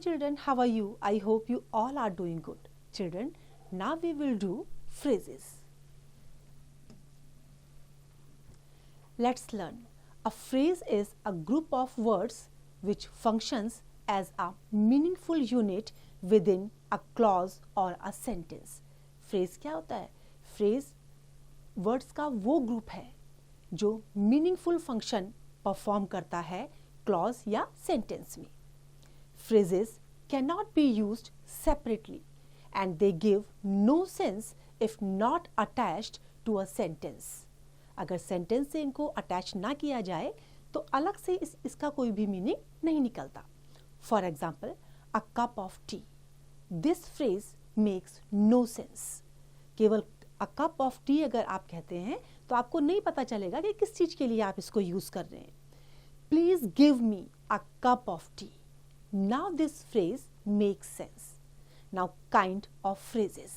children, how are you? I hope you all are doing good. Children, now we will do phrases. Let's learn. A phrase is a group of words which functions as a meaningful unit within a clause or a sentence. Phrase क्या होता है? Phrase words का वो group है जो meaningful function perform करता है clause या sentence में. Phrases cannot be used separately and they give no sense if not attached to a sentence. अगर sentence से इनको attach ना किया जाए तो अलग से इसका कोई भी meaning नहीं निकलता. For example, a cup of tea. This phrase makes no sense. केवल a cup of tea अगर आप कहते हैं तो आपको नहीं पता चलेगा कि किस चीज़ के लिए आप इसको use कर रहे हैं. Please give me a cup of tea. Now this phrase makes sense. Now kind of phrases.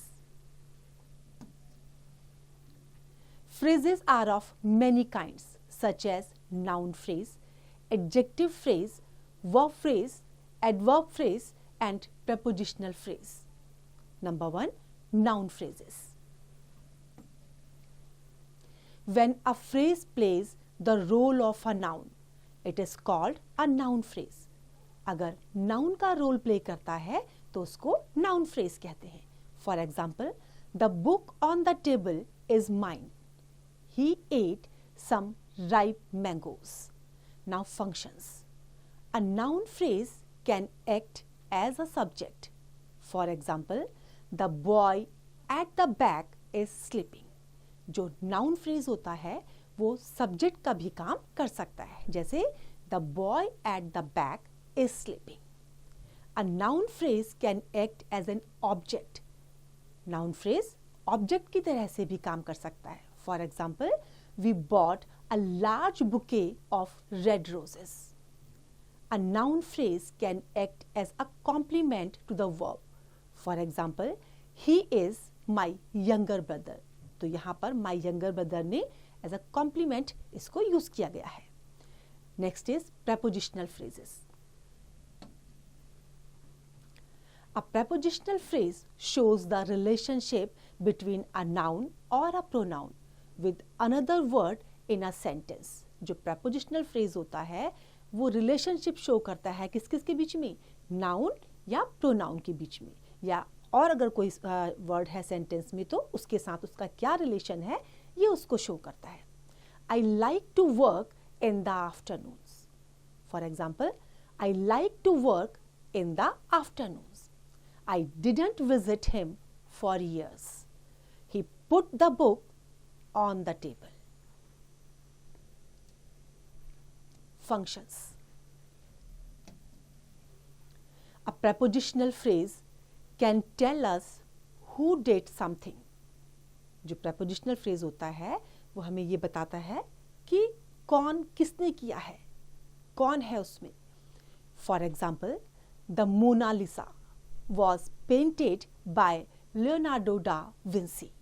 Phrases are of many kinds such as noun phrase, adjective phrase, verb phrase, adverb phrase and prepositional phrase. Number 1, noun phrases. When a phrase plays the role of a noun, it is called a noun phrase. अगर noun का role play करता है तो उसको noun phrase कहते हैं. For example, the book on the table is mine. He ate some ripe mangoes. Now functions. A noun phrase can act as a subject. For example, the boy at the back is sleeping. जो noun phrase होता है वो subject का भी काम कर सकता है. जैसे the boy at the back is sleeping. A noun phrase can act as an object. Noun phrase object की तरह से भी काम कर सकता है. For example, we bought a large bouquet of red roses. A noun phrase can act as a complement to the verb. For example, he is my younger brother. तो यहाँ पर my younger brother ने as a complement इसको use किया गया है. Next is prepositional phrases. A prepositional phrase shows the relationship between a noun or a pronoun with another word in a sentence. जो prepositional phrase होता है वो relationship show करता है किस किस के बीच में, noun या pronoun के बीच में, या और अगर कोई word है sentence में तो उसके साथ उसका क्या relation है ये उसको show करता है. I like to work in the afternoons. For example, I like to work in the afternoons. I didn't visit him for years. He put the book on the table. Functions. A prepositional phrase can tell us who did something. जो prepositional phrase होता है वो हमें ये बताता है कि कौन किसने किया है, कौन है उसमें. For example, the Mona Lisa was painted by Leonardo da Vinci.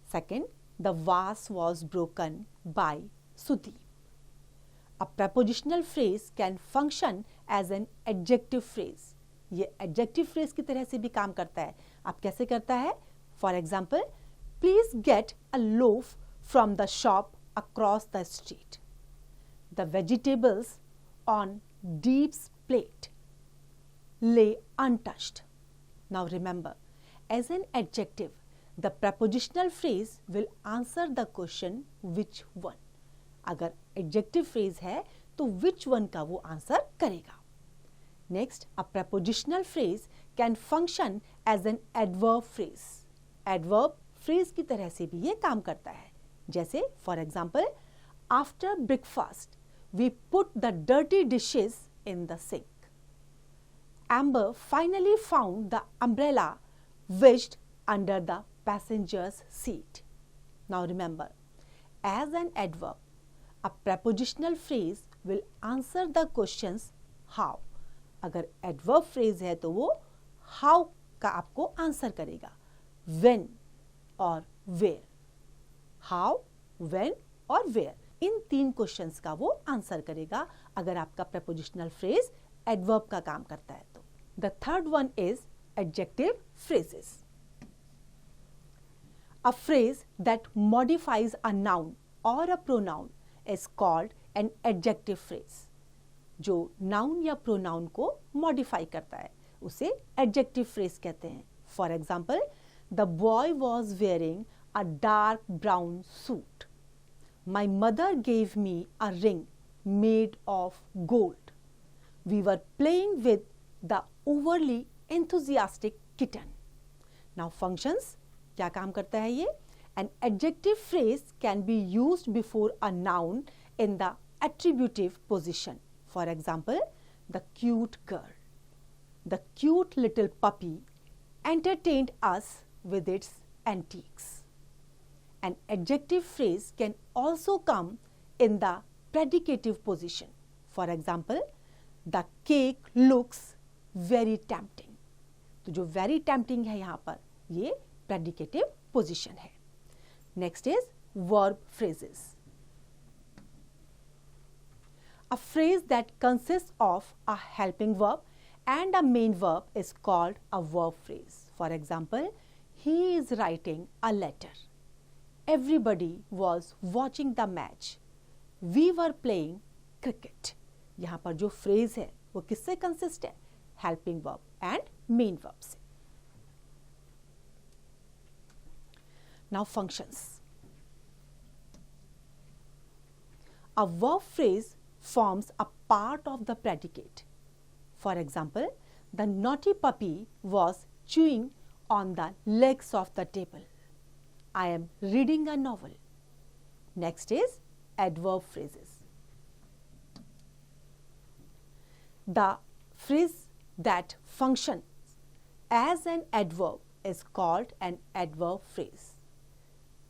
Second, the vase was broken by Sudeep. A prepositional phrase can function as an adjective phrase. ये adjective phrase की तरह से भी काम करता है. आप कैसे करता है? For example, please get a loaf from the shop across the street. The vegetables on Deep's plate lay untouched. Now remember, as an adjective, the prepositional phrase will answer the question which one. अगर adjective phrase है तो which one का वो answer करेगा. Next, a prepositional phrase can function as an adverb phrase. Adverb phrase की तरह से भी ये काम करता है. जैसे for example, after breakfast, we put the dirty dishes in the sink. Amber finally found the umbrella wedged under the passenger's seat. Now remember, as an adverb, a prepositional phrase will answer the questions how. अगर adverb phrase है तो वो how का आपको answer करेगा. When और where. How, when और where. In 3 questions का वो आंसर करेगा अगर आपका prepositional phrase adverb का काम करता है तो. The third one is adjective phrases. A phrase that modifies a noun or a pronoun is called an adjective phrase. जो noun या pronoun को modify करता है उसे adjective phrase कहते हैं. For example, the boy was wearing a dark brown suit. My mother gave me a ring made of gold. We were playing with the overly enthusiastic kitten. Now functions, क्या काम करता है ये? An adjective phrase can be used before a noun in the attributive position. For example, the cute girl. The cute little puppy entertained us with its antiques. An adjective phrase can also come in the predicative position. For example, the cake looks very tempting. तो जो very tempting है यहाँ पर ये predicative position है. Next is verb phrases. A phrase that consists of a helping verb and a main verb is called a verb phrase. For example, he is writing a letter. Everybody was watching the match. We were playing cricket. यहाँ पर जो phrase है वो किससे consist है? Helping verb and main verb से. Now functions. A verb phrase forms a part of the predicate. For example, the naughty puppy was chewing on the legs of the table. I am reading a novel. Next is adverb phrases. The phrase that functions as an adverb is called an adverb phrase.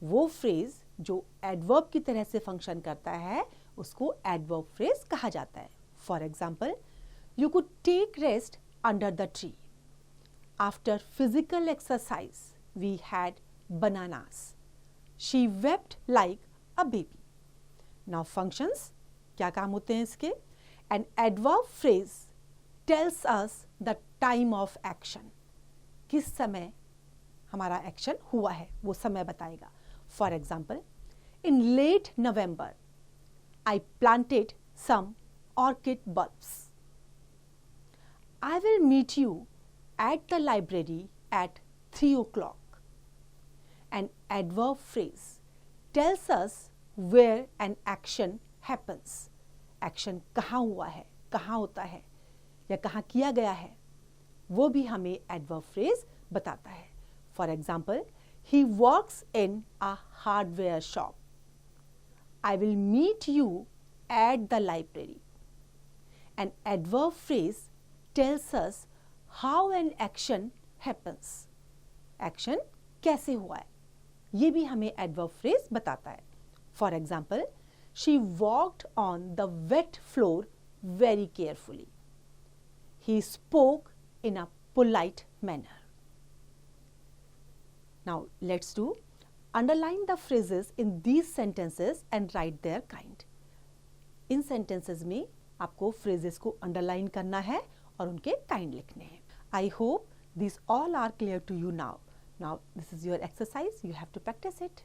वो phrase जो adverb की तरह से function करता है उसको adverb phrase कहा जाता है. For example, you could take rest under the tree. After physical exercise, we had bananas. She wept like a baby. Now functions, क्या काम होते हैं इसके? An adverb phrase tells us the time of action. किस समय हमारा action हुआ है वो समय बताएगा. For example, in late November, I planted some orchid bulbs. I will meet you at the library at 3 o'clock. An adverb phrase tells us where an action happens. Action कहाँ हुआ है, कहाँ होता है या कहाँ किया गया है वो भी हमें adverb phrase बताता है. For example, he works in a hardware shop. I will meet you at the library. An adverb phrase tells us how an action happens. Action कैसे हुआ है ये भी हमें adverb phrase बताता है. For example, she walked on the wet floor very carefully. He spoke in a polite manner. Now let's do underline the phrases in these sentences and write their kind. In sentences में आपको phrases को underline करना है और उनके kind लिखने हैं. I hope these all are clear to you now. Now this is your exercise. You have to practice it.